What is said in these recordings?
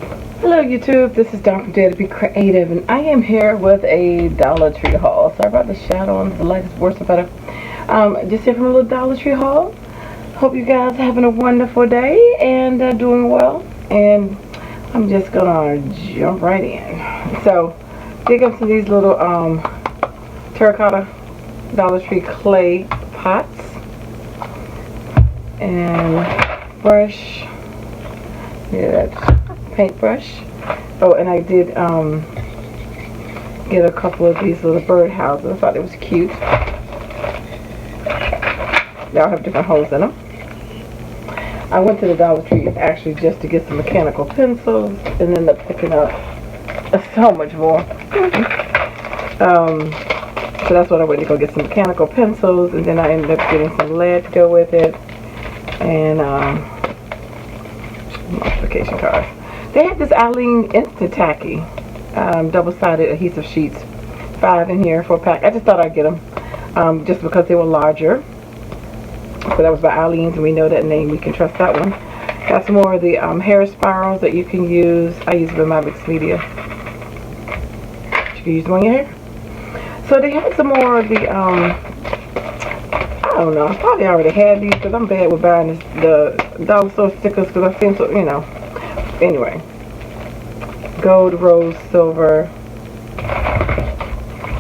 Hello YouTube, this is Dawn from DaretoBeCreative, and I am here with a Dollar Tree haul. Sorry about the shadow on the light, is worse or better. Just here from a little Dollar Tree haul. Hope you guys are having a wonderful day and doing well. And I'm just gonna jump right in. So, dig up some of these little terracotta Dollar Tree clay pots and brush. Yeah, that's paintbrush. Oh, and I did get a couple of these little bird houses. I thought it was cute. They all have different holes in them. I went to the Dollar Tree actually just to get some mechanical pencils and ended up picking up so much more. So that's what I went to go get, some mechanical pencils, and then I ended up getting some lead to go with it, and multiplication cards. They had this Alene Instant Tacky double-sided adhesive sheets, 5 in here for a pack. I just thought I'd get them just because they were larger. So that was by Alene's, and we know that name. We can trust that one. Got some more of the hair spirals that you can use. I use them in my mixed media. You can use them on your hair. So they had some more of the I don't know. I probably already had these because I'm bad with buying the dollar store stickers because I seem so, you know. Anyway, gold, rose, silver,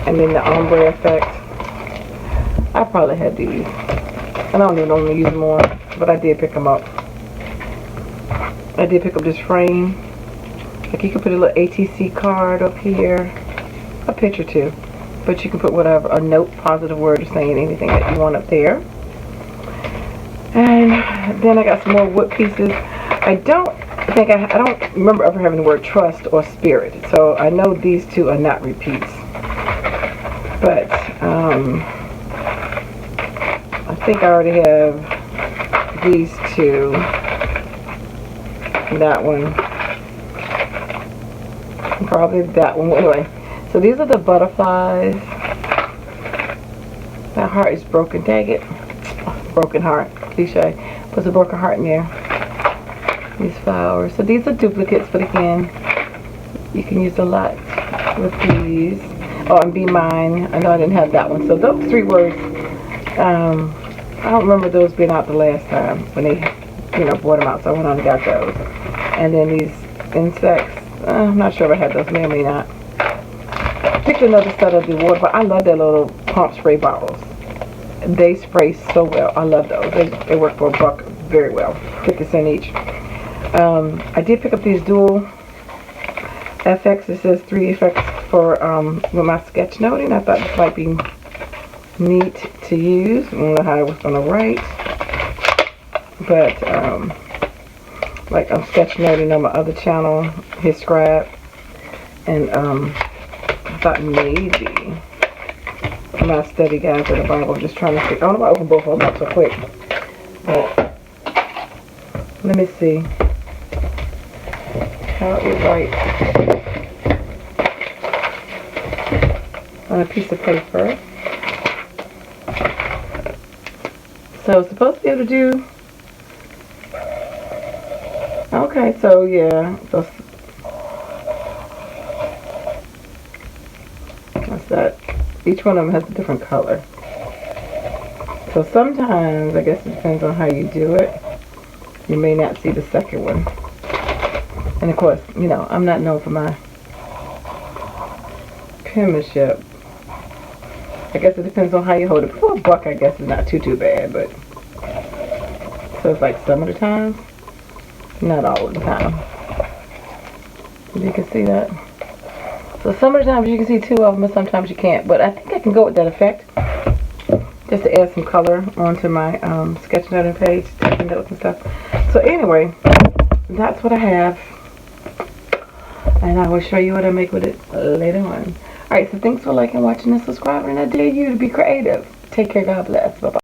and then the ombre effect. I probably had these. I don't even normally use more, but I did pick them up. I did pick up this frame. Like, you can put a little ATC card up here, a picture too, but you can put whatever, a note, positive word, or saying anything that you want up there. And then I got some more wood pieces. I don't remember ever having the word trust or spirit, so I know these two are not repeats. But I think I already have these two. That one. Probably that one. Anyway, so these are the butterflies. That heart is broken. Dang it. Broken heart. Cliche. Puts a broken heart in there. These flowers. So these are duplicates, but again, you can use a lot with these. Oh, and Be Mine. I know I didn't have that one. So those 3 words, I don't remember those being out the last time when they, brought them out. So I went on and got those. And then these insects. I'm not sure if I had those, may or may not. Picked another set of the water, but I love their little pump spray bottles. They spray so well. I love those. They work for $1 very well. 50 cents each. I did pick up these dual FX. It says 3 effects for with my sketchnoting. I thought this might be neat to use. I don't know how I was going to write, but like I'm sketchnoting on my other channel, his scrap, and I thought maybe my study guides at the Bible. I'm just trying to see. I don't know if I open both of them up so quick, but let me see how it writes on a piece of paper. So it's supposed to be able to do. Okay, so yeah, so what's that? Each one of them has a different color. So sometimes, I guess it depends on how you do it, you may not see the second one. And of course, I'm not known for my penmanship. I guess it depends on how you hold it. For $1, I guess it's not too bad, but so it's like some of the times, not all of the time. You can see that. So some of the times you can see 2 of them, and sometimes you can't. But I think I can go with that effect, just to add some color onto my sketchnoting page, taking notes and stuff. So anyway, that's what I have, and I will show you what I make with it later on. Alright, so thanks for liking, watching, and subscribing, and I dare you to be creative. Take care, God bless. Bye-bye.